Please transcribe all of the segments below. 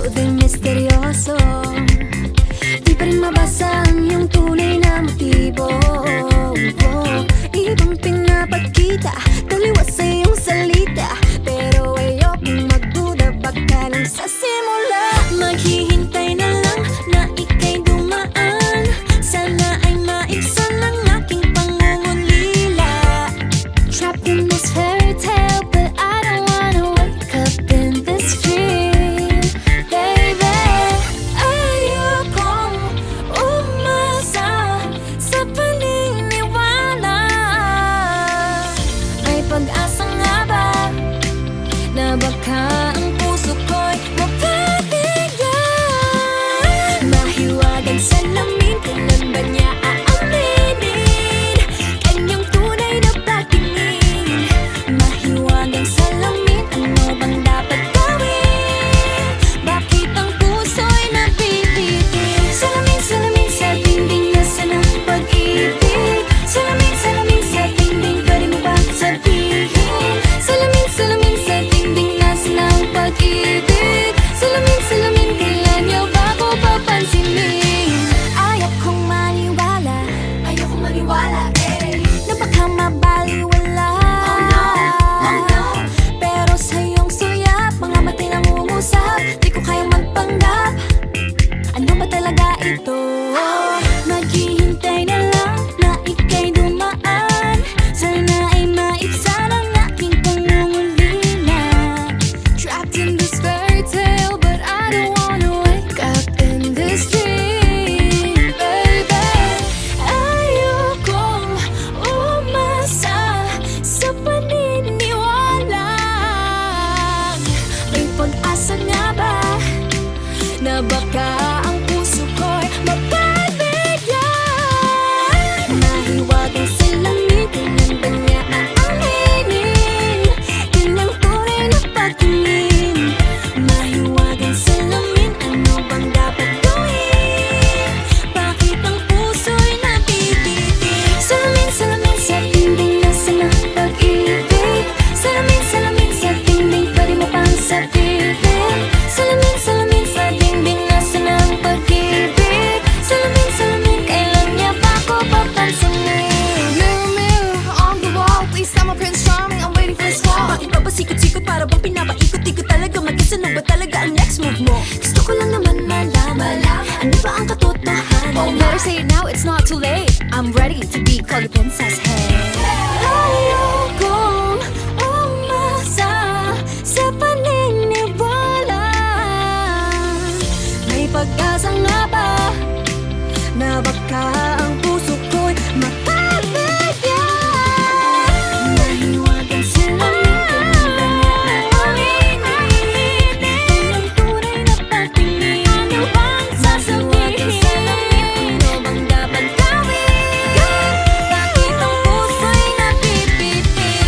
ikaw din misteryoso. Di pa rin mabasa ang iyong tunay na motibo. Ibang pinapakita, taliwas sa iyong salita, pero ayokong magduda, baka lang sa simula. Maghihintay na lang na ika'y dumaan, sana ay maibsan ang aking pangungulila. Trapped in this fairy tale, but I don't wanna wake up in this dream, baby. Ayokong umasa sa paniniwala. May pag-asa nga ba na baka ang puso ko'y mapabigyan? Mahiwagang salamin, kailan ba niya aaminin kanyang tunay na patingin? Mahiwagang salamin, ano bang dapat gawin? Bakit ang puso'y nabibitin? Salamin, salamin sa dingding, nasa ng pag-ibig. Salamin, salamin sa dingding, pwede mo ba sabihin? Salamin, salamin sa dingding, nasa ng pag-ibig. Salamin, salamin, kailan niyo ba ko papansinin? Ayokong maniwala, na baka mabaliwala. Pero sa iyong suyap, mga mata'y nangungusap, di ko kayang magpanggap. Ano ba talaga ito? Maghihintay na lang na ika'y dumaan, sana ay maibsan ang aking pangungulila. Trapped in this fairy tale, but I don't wanna wake up in this dream, baby. Ayokong umasa sa paniniwala. May pag-asa nga ba na baka ang puso ko'y mapabigyan? Mahiwagang salamin, kailan ba niya aaminin kanyang tunay na patingin? Mahiwagang salamin, ano bang dapat gawin? Bakit ang puso'y nabibitin? Salamin, salamin sa dingding, nasa ng pag-ibig. Salamin, salamin sa dingding, pwede mo pang sabihin? Salamin, salamin sa dingding, nasa ng pag-ibig. Salamin, salamin, kailan niya ba ko papansinin? Mirror, mirror on the wall, please tell my Prince Charming I'm waiting for his call. Bakit ba ba sikot-sikot, para bang pinapaikot-ikot talaga mag-isa? Ano ba talaga ang next move mo? Gusto ko lang naman malaman, ano ba ang katotohanan? Oh, better say it now, it's not too late. I'm ready to be called a princess, hey. Ayokong umasa sa paniniwala. May pag-asa nga ba na baka ang puso ko'y mapabigyan? Mahiwagang salamin, kailan ba niya aaminin kanyang tunay na patingin? Ano bang sasabihin? Ano bang dapat gawin? Bakit ang puso'y nabibitin?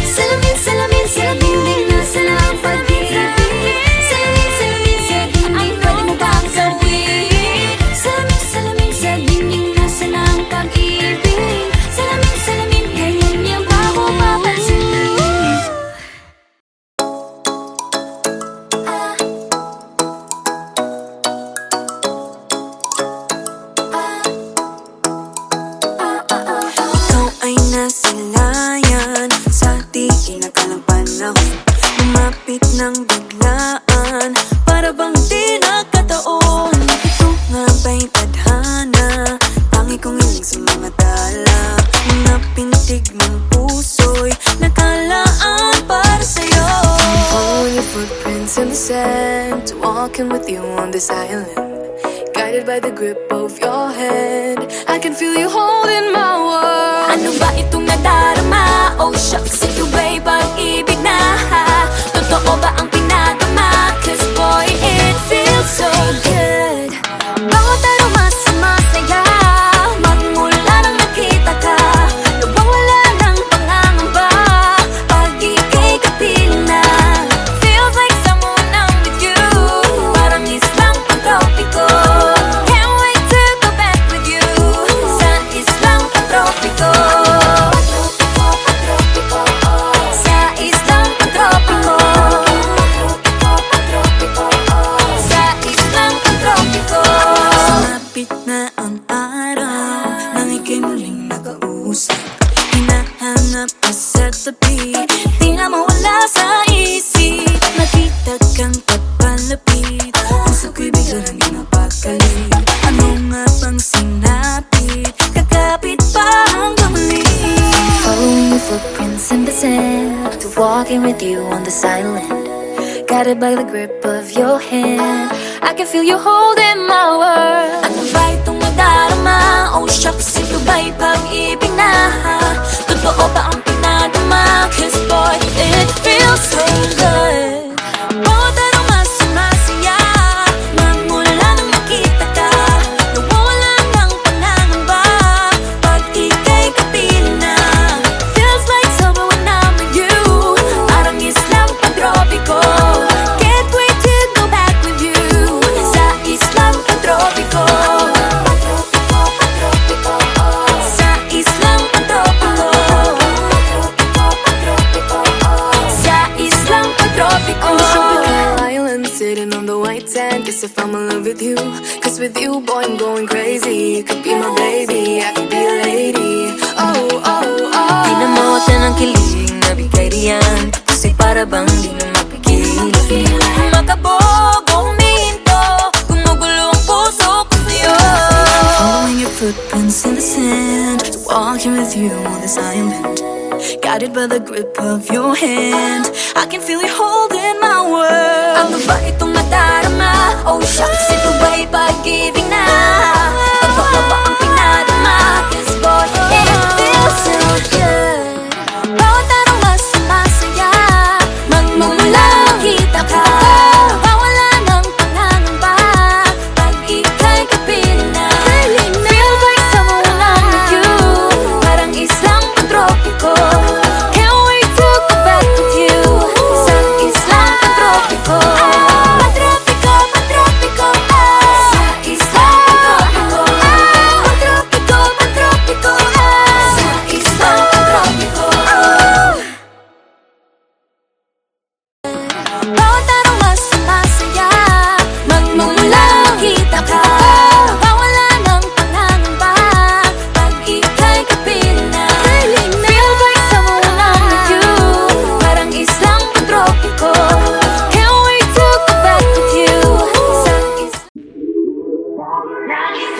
Salamin, salamin sa dingding, nasa ng pag-ibig. Salamin, salamin sa dingding, pwede mo bang sabihin? Salamin, salamin sa dingding, nasa ng pag-ibig. Salamin, salamin, kailan niya ba ko papansinin? Ikaw ay nasilayan sa di inakalang panahon, lumapit ng biglaan, para bang di nakataon. Ito nga ba'y tadhana, tangi kong iling sa mga dala, mga pintig ng puso'y nakalaan para sa'yo. Following your footprints in the sand, walking with you on this island, guided by the grip of your hand. I can feel you holding my world. Ano ba itong nadarama? Oh shucks, ito ba'y pag-ibig na? Totoo ba ang pinagama? Cause boy, it feels so good. Bawat aroma sumasaya, magmula nang nakita ka, nawawala ng pangangamba pag ika'y kapiling na. Feels like someone I'm with you, parang islang pantropiko. Can't wait to go back with you sa islang pantropiko. Pantropiko, pantropiko. puso hinahanap ka sa tabi, di na mawala sa isip. Nakita kang papalapit, puso ko'y bigla nang napakali. Ano nga bang sinapit, kakapit pa hanggang muli. Following your footprints in the sand, to walking with you on the silent, guided by the grip of your hand. I can feel you holding my world. Ano ba itong nadarama? Oh shucks, ito ba'y pag-ibig na? Totoo ba ang pinadama? Cause boy, it feels so good. Bawat araw mas sumasaya, magmula nang makita ka. Nawawala ng panangamba pag ika'y kapiling na. Feels like summer when I'm with you, Parang islang pagtropiko. can't wait to go back with you. Sa islang pagtropiko. Sa islang pagtropiko. Sa islang pagtropiko. On the tropical island, sitting on the white sand. Guess if I'm in love with you, cause with you, boy, I'm going crazy. You could be my baby, I could be a lady. Oh, oh, oh. Di na mawala ng kilig na bigay riyan, kasi para bang di na mapigil. Makabog o huminto, gumugulo ang puso ko sa'yo. Following your footprints in the sand, walking with you on this island, guided by the grip of your hand. I can feel you holding my world. Ano ba itong nadarama? Oh shucks, ito ba'y pag-ibig na? Totoo ba ang pinadama? Cause boy, it feels so good. Bawat araw mas sumasaya, magmumula makita ka. Nawawala ng pangangamba pag ika'y kapiling na. Feels like summer when I'm with you, Parang islang pagtropiko. can't wait to go back with you. Sa islang pagtropiko. Pagtropiko, pagtropiko. Sa islang pagtropiko. Pagtropiko, pagtropiko. Sa islang pagtropiko. Bawat araw mas sumasaya, magmumula makita ka. Nawawala ng pangangamba pag ika'y kapiling na. Feels like summer when I'm with you, Parang islang pagtropiko. can't wait to go back with you. Sa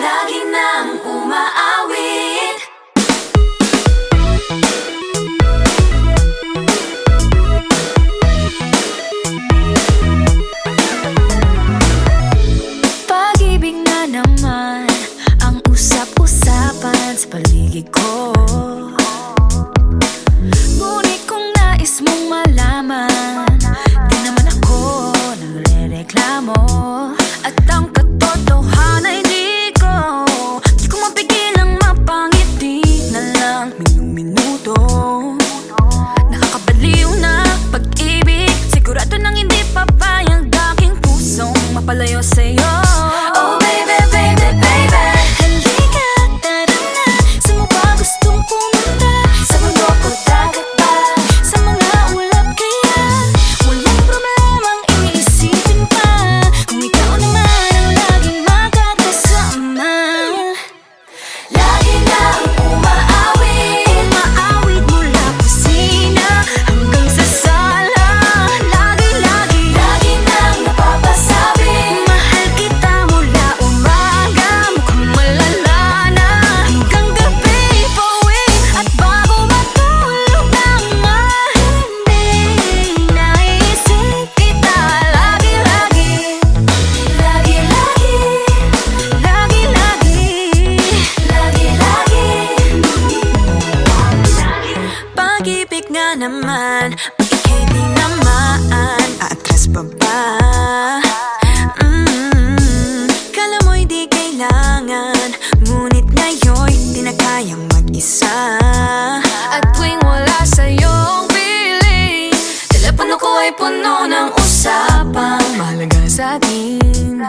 lagi nang umaawit. Pag-ibig na naman ang usap-usapan sa paligid ko. Ngunit kung nais mong malaman, di naman ako nagre-reklamo. At ang katotohanan ay di ko mapigilang mapangiti na lang minuto. Nakakabaliw na pag-ibig, sigurado nang hindi papayag aking pusong mapalayo sa'yo. Oh baby, baby, baby. Halika, tara na, saan mo ba gustong pumunta? Sa mundo ko dagat ba? Sa mga ulap kaya walang problemang iniisipin pa, kung ikaw naman ang laging makakasama. Lagi nang umaawit. Umaawit mula kusina hanggang sa sala. Lagi-lagi Lagi nang napapasabi. mahal kita mula umaga, mukhang malala na hanggang gabi. Pauwi at bago matulog nang mahindi, naisip kita lagi-lagi. Lagi-lagi. Lagi-lagi. Lagi-lagi. Pag-ibig nga naman, pag ika'y di naman aatras pa ba? Kala mo'y di kailangan, ngunit ngayon'y di na kayang mag-isa. At tuwing wala sa'yong piling, telepono ko ay puno ng usapang mahalaga sa atin.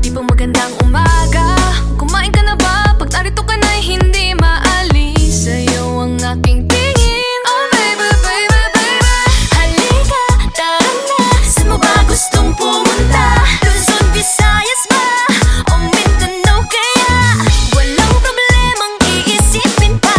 Di pa magandang umaga, kumain ka na ba? Pag narito ka na'y hindi maalis sa'yo ang aking tingin. Oh baby, baby, baby. Halika, tara na, saan mo ba gustong pumunta? Luzon, Visayas ba? O Mindanao kaya? Walang problemang iisipin pa,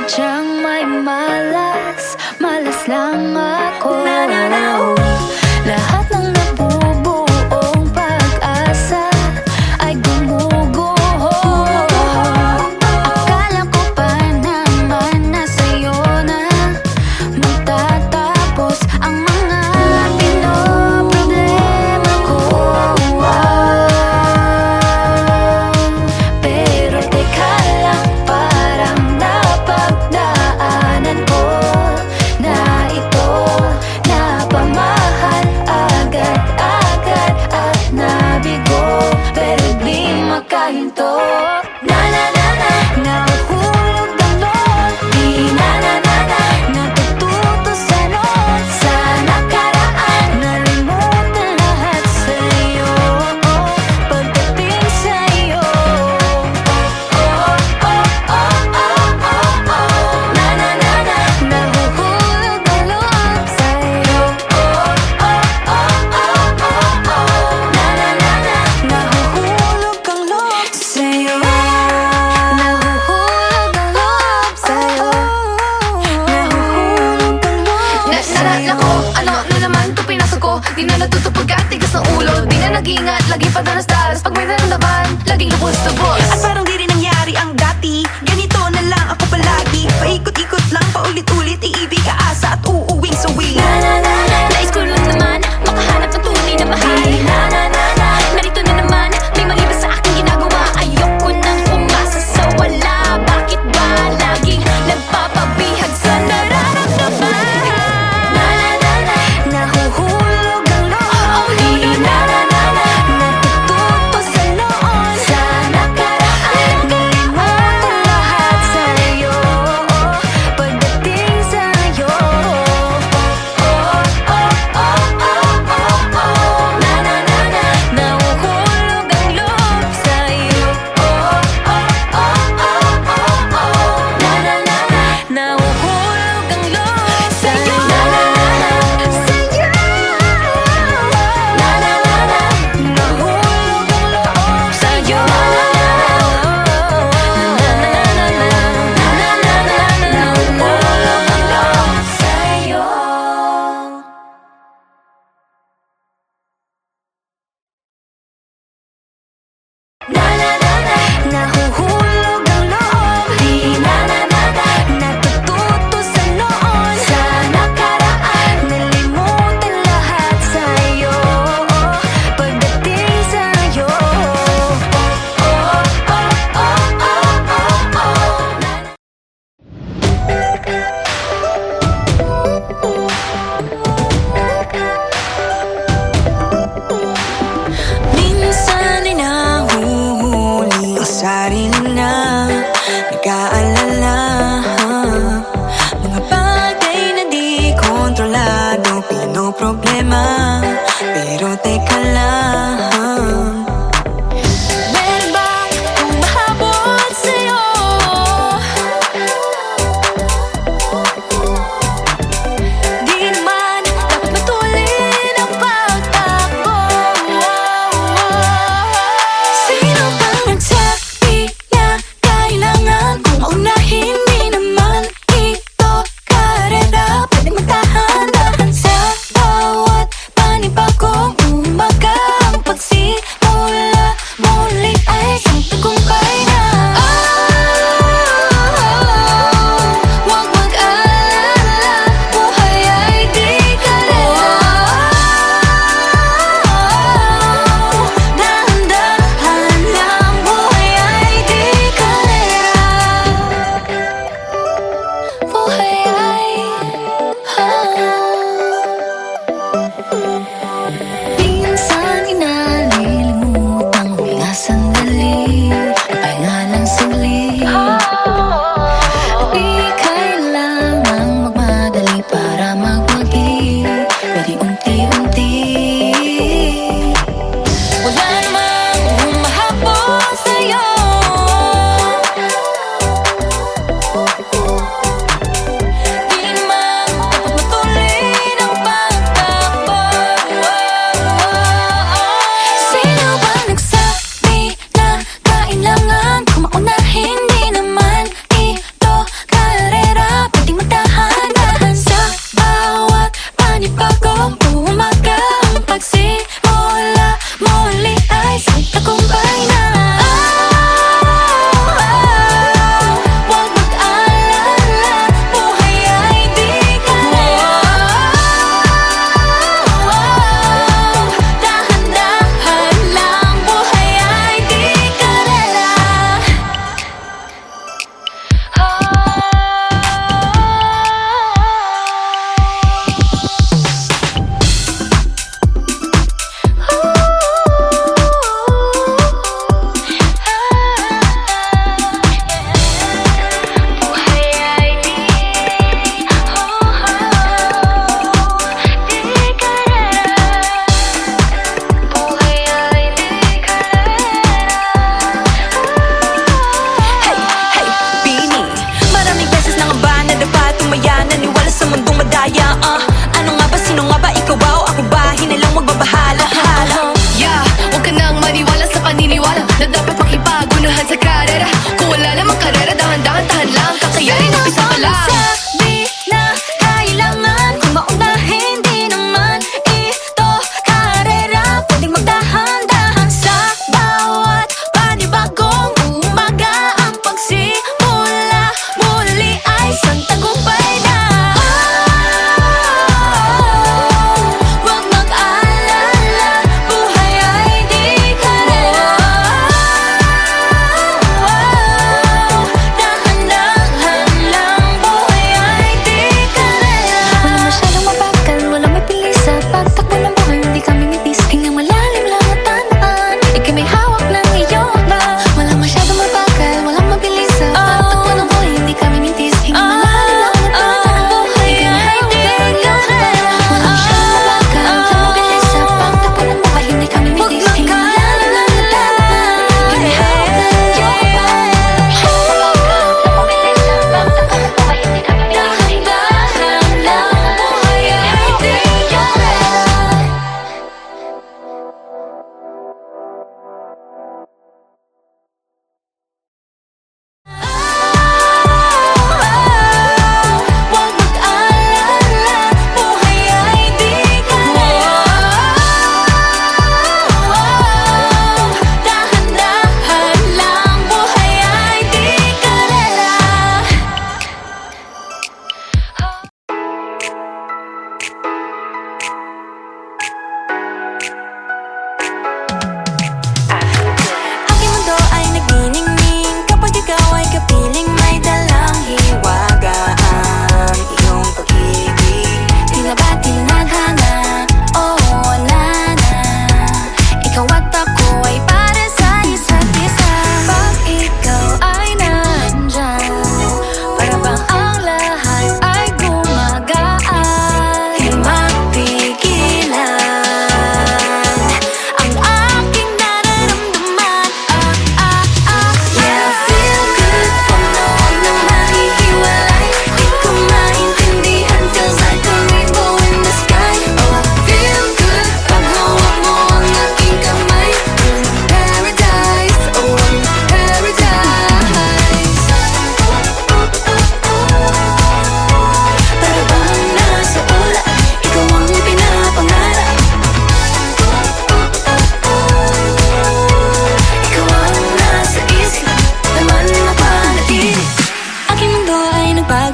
sadyang may malas, malas lang ako. Lahat ng nabubuong pag-asa ay gumuguho. Akala ko pa naman na sa'yo na magtatapos ang mga pinoproblema ko. Pero teka lang, parang napagdaanan ko na ito napamahal agad-agad at nabigo, pero di makahinto. Nahuhulog ang loob, di natututo sa noon, sa nakaraan, nalimutan lahat sa'yo, pagdating sa'yo. Nahuhulog ang loob sa'yo. Nahuhulog ang loob sa'yo. Nahuhulog ang loob sa'yo. Nahuhulog ang loob sa'yo. Nako, ano na naman ito pinasok ko? Di na natutupag ka, tigas ng ulo. Di na nag-iingat, lagi pa danas-danas. Pag may naramdaman, laging lubos-lubos. At parang di rin nangyari ang dati. Ganito na lang ako palagi. Paikot-ikot lang, paulit-ulit. Iibig, aasa at uuwing suwi. Nais ko lang naman makahanap ng tunay na mahal. Narito na naman, may mali ba sa aking ginagawa? Ayoko nang umasa sa wala. Bakit ba laging nagpapabihag sa nararamdaman? Nahuhulog ang loob, di natututo sa noon, sa nakaraan, nalimutan lahat sa'yo, pagdating sa'yo. Nahuhulog ang loob sa'yo. Nahuhulog ang loob sa'yo. Nahulog ang loob sa'yo. Nahulog ang loob sa'yo. Nahuhulog ang loob, di natututo sa noon, sa nakaraan, nalimutan lahat sa'yo, pagdating sa'yo. Minsan ay nahuhuli ang sarili na nag-aalala. Mga bagay na di kontrolado, pinoproblema. Pero teka lang, Meron bang humahabol sa'yo? Di naman dapat matulin ang pagtakbo. Sino bang nagsabi na kailangan kong maunahin? Di naman ito karera, pwedeng magtahan-tahan sa bawat panibagong umaga. Ang pagsimula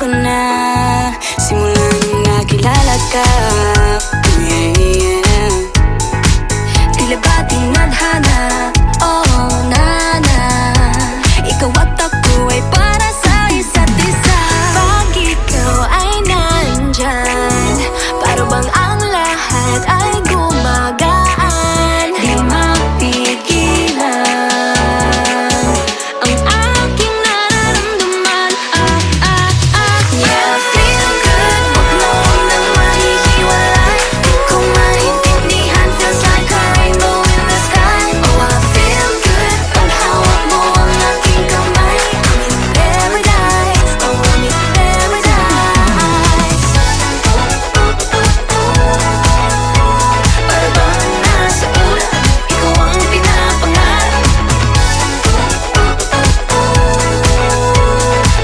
na simula nung nakilala ka. Yeah. Tila ba tinadhana? Oh, nana, ikaw at ako ay para sa isa't isa. Pag ikaw ay nandyan, para bang ang lahat ay gumagaan. Di mapigilan Ang aking nararamdaman, Yeah, feel good, wag mo nang mahihiwalay. Di ko maintindihan, feels like a rainbow in the sky. Oh, I feel good, pag hawak mo ang aking kamay. Amit paradise, oh, amit paradise. Para bang nasa ulap, ikaw ang pinapangarap.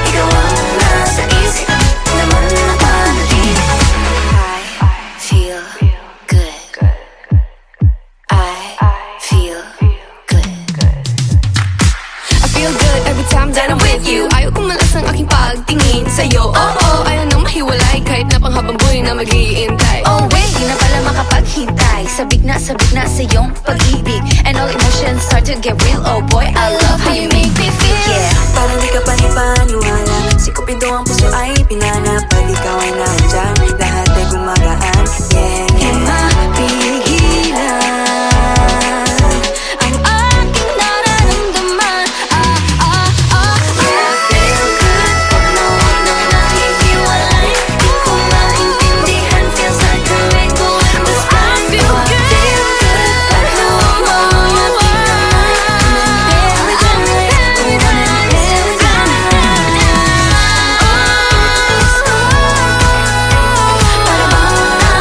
Ikaw ang nasa isip, naman napanaginip. I feel good. I feel good. I feel good every time that I'm with you. Ayaw kong malas ang aking pagtingin sa'yo. Oh, ayaw nang mahiwalay kahit na panghabang buhay na mag-iintay. Oh wait, di na pala makapaghintay. Sabik na sa iyong pag-ibig, and all emotions start to get real. Oh boy, I love how you make me feel. Yeah, Parang di ka panipaniwala. Si Cupido ang puso ay pinanap. Pag ikaw ay nandyan, lahat ay gumagaan. Yeah, di mapigilan ang aking nararamdaman. Yeah, feel good, pag nawag nang nahihiwalay. Di ko maintindihan, feels like a rainbow in the sky. I feel good, pag hawak mo ang aking kamay. I'm in paradise, para bang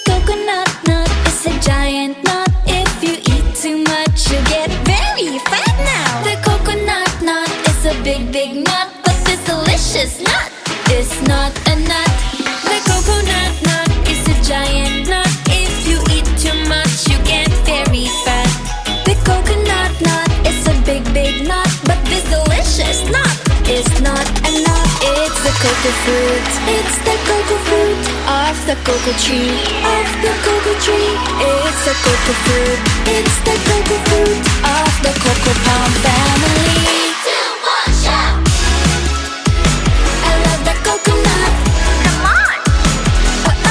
coconut nut is a giant nut. If you eat too much, you get very fat now. The coconut nut is a big, big nut, but this delicious nut is not a nut. The coconut nut is a giant nut. If you eat too much, you get very fat. The coconut nut is a big, big nut, but this delicious nut is not a nut. It's the cocoa fruit. It's the cocoa fruit of the cocoa tree. Of the cocoa tree. It's the cocoa fruit. It's the cocoa fruit of the cocoa palm family. 2, 1, shout! I love the coconut. Come on,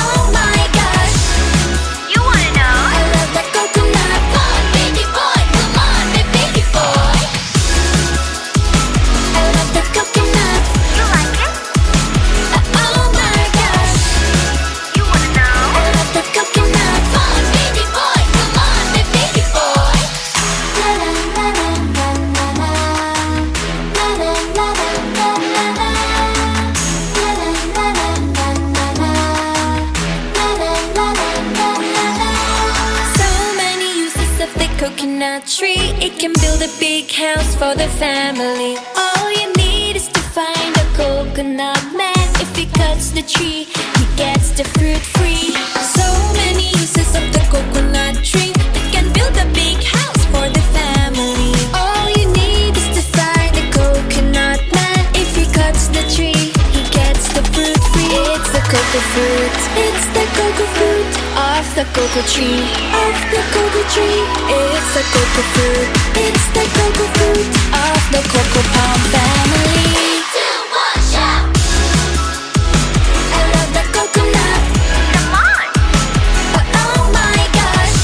Oh my gosh, you wanna know? I love the coconut. Come on, baby boy. Come on, baby boy. I love the coconut. You like it? Oh my gosh, You wanna know? I love the coconut. Come on, baby boy. Come on, baby boy. La la la la la la la. La la la la la la la. La la la la la la la. La la la la la la. So many uses of the coconut tree. It can build a big house for the family. All you need is to find a coconut man. If he cuts the tree, he gets the fruit free. So many uses of the coconut tree. It can build a big house for the family. All you need is to find a coconut man. If he cuts the tree, he gets the fruit free. It's the cocoa fruit. It's the cocoa fruit of the cocoa tree. Of the cocoa tree. It's the cocoa fruit. It's the cocoa fruit of the cocoa palm family. 2, 1, shout! I love the coconut. Come on, Oh my gosh,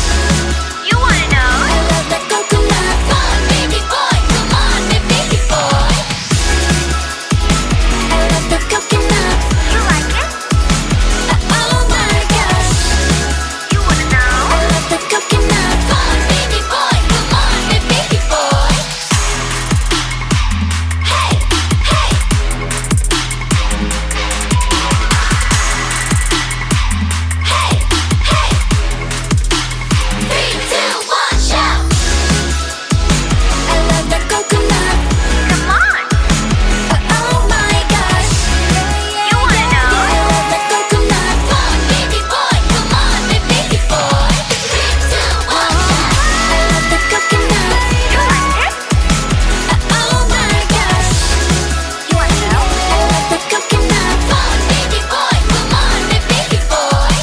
you wanna know? I love the coconut. Come on, baby boy. Come on, baby boy. I love the coconut. You like it? Oh my gosh, You wanna know? I love the coconut. Come on, baby boy. Come on, baby boy. Hey, hey. Hey, hey. 3, 2, 1, shout! I love the coconut. Come on, Oh my gosh, you wanna know? I love the coconut. Come on, baby boy. Come on, baby boy. 3, 2, 1, shout! I love the coconut. You like it? Oh my gosh, You wanna know? I love the coconut. Come on, baby boy. Come on, baby boy.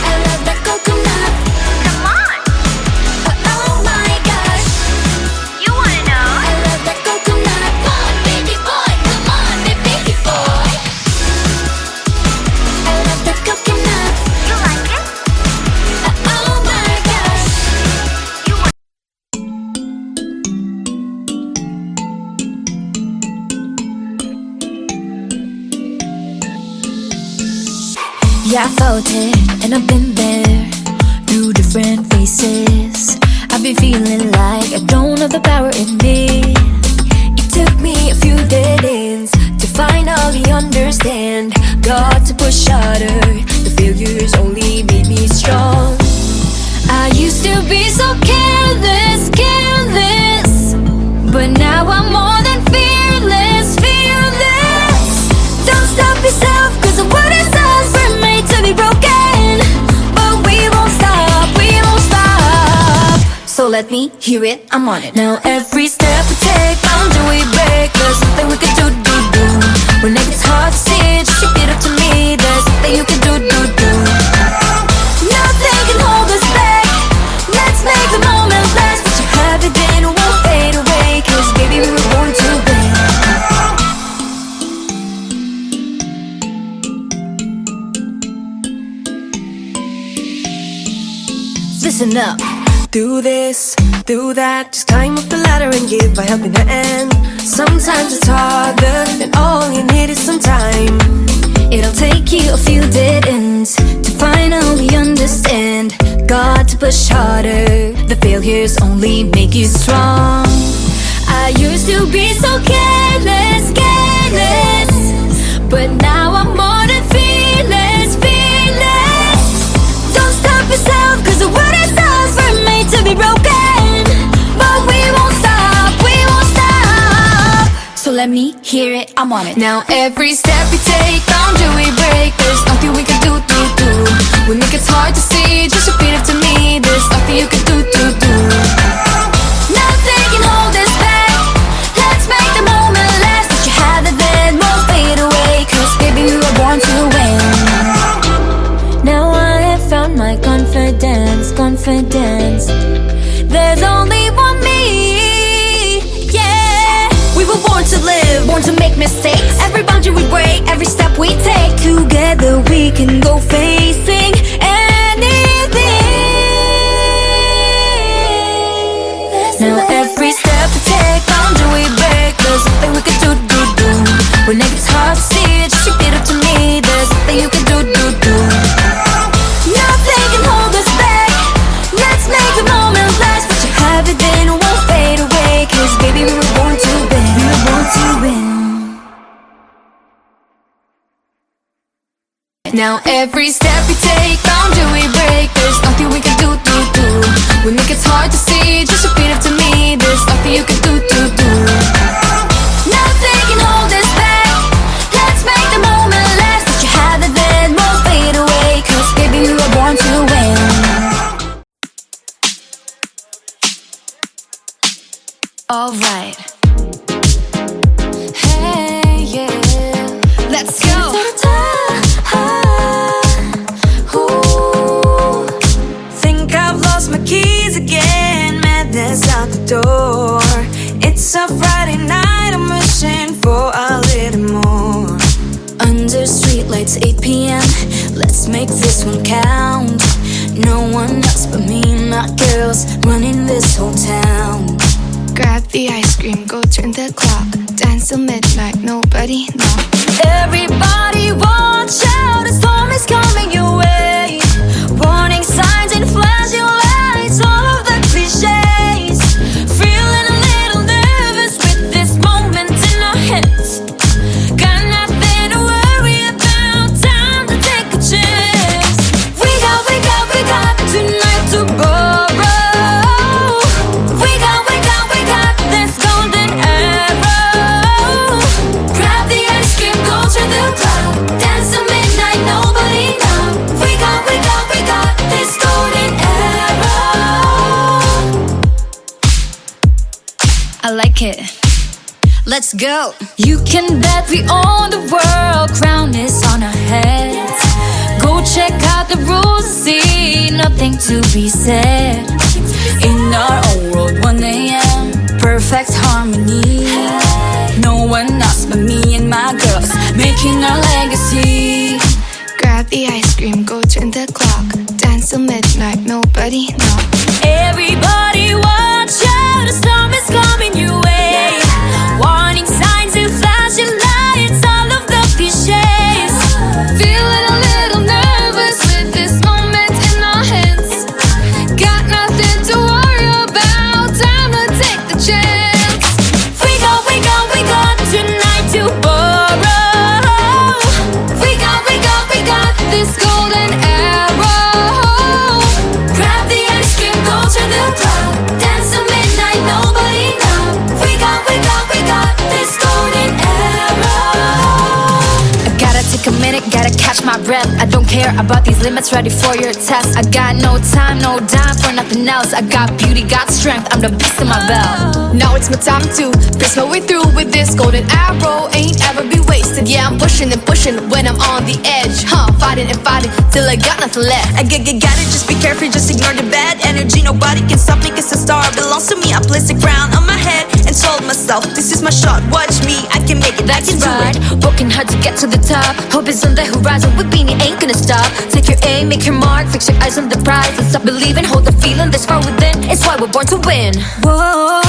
I love the coconut. Come on, Oh my gosh, you wanna know? I love the coconut. Come on, baby boy. Come on, baby boy. I love the coconut. You like it? Oh my gosh, You wanna yeah, I felt it, and I've been there through different phases. I've been feeling like I don't have the power in me. It took me a few dead ends to finally understand. Got to push harder. The failures only made me strong. I used to be so careless, careless, but now I'm more than fearless, fearless. Don't stop yourself, 'cause the world is us. We're made to be broken, but we won't stop, we won't stop. So let me hear it, I'm on it. Now every step we take, boundary we break. There's nothing we can do. When it gets hard to see, just shake it up to me. There's nothing you can do. Nothing can hold us back. Let's make the moment last. What you have it then won't fade away, 'cause baby we were born to win. Listen up. Do this, do that, just climb up the ladder and give a helping hand. Sometimes it's harder, and all you need is some time. It'll take you a few dead ends to finally understand. got to push harder. The failures only make you strong. I used to be so careless, careless, but now I'm more than fearless, fearless. Don't stop yourself, cause the world itself were made to be broken. But we won't stop, we won't stop. So let me hear it, I'm on it. Now every step we take, boundary we break. There's nothing we can do. We make it hard to see, just repeat it to me. There's nothing you can do. Nothing can hold us back. Let's make the moment last. That you have it then won't fade away. Cause baby we were born to win. Now I have found my confidence, confidence. There's only one me, yeah. We were born to live, Born to make mistakes. every boundary we break, Every step we take, together we can go facing anything. now every step we take, boundary we break. There's nothing we can do. When it gets hard to see, just repeat it to me. There's nothing you can do. Nothing can hold us back. Let's make the moment last. But you have it then it won't fade away. Cause baby we were born to win. We were born to win. Now every step we take, boundary we break. There's nothing we can do. When it gets hard to see, just repeat it to me. There's nothing you can do. Nothing can hold us back. Let's make the moment last. But you have it then won't fade away. Cause baby we were born to win. Alright. Hey, yeah. Let's go. Think I've lost my keys again. Madness out the door. It's a Friday night. I'm wishing for a little more. Under streetlights, 8 p.m. Let's make this one count. No one else but me and my girls running this whole town. Grab the ice cream, go turn the clock. Dance till midnight, nobody knock. Everybody watch out, a storm is coming your way. Warning signs and flashing lights, all of the cliches. Feeling a little nervous with this moment in our hands. Got nothing to worry about, time to take a chance. We got tonight to borrow. We got this golden arrow. Grab the ice cream, go to the club. Dance till midnight, nobody know. We got this golden arrow. I like it. Let's go. You can bet we own the world. Crown is on our heads. Go check out the rules and see. Nothing to be said. In our own world, 1 a.m. Perfect harmony. No one else but me and my girls making our legacy. Grab the ice cream, go turn the clock. Dance till midnight, nobody knock. Everybody watch out, a storm is coming your way. Warning signs and flashing lights, all of the cliches. Feeling a little nervous with this moment in our hands. Got nothing to worry about, time to take the chance. We got tonight to borrow. We got this golden arrow. Grab the ice cream, go to the club. Dance till midnight, nobody know. We got this golden arrow. I gotta take a minute, gotta catch my breath. I don't care about these limits, ready for your test. I got no time, no dime for nothing else. I got beauty, got strength, I'm the beast in my belt. Now it's my time to press my way through with this golden arrow. Ain't ever be wasted. Yeah, I'm pushing and pushing when I'm on the edge. Fighting and fighting till I got nothing left. I got it, just be careful, just ignore the bad energy. Nobody can stop me, cause the star belongs to me. I place a crown on my head and told myself, this is my shot, watch me, I can make it, I can do it. Working hard to get to the top. Hope is on the horizon with Beanie, ain't gonna stop. Take your aim, make your mark, fix your eyes on the prize. And stop believing, hold the feeling that's far within. It's why we're born to win. Whoa.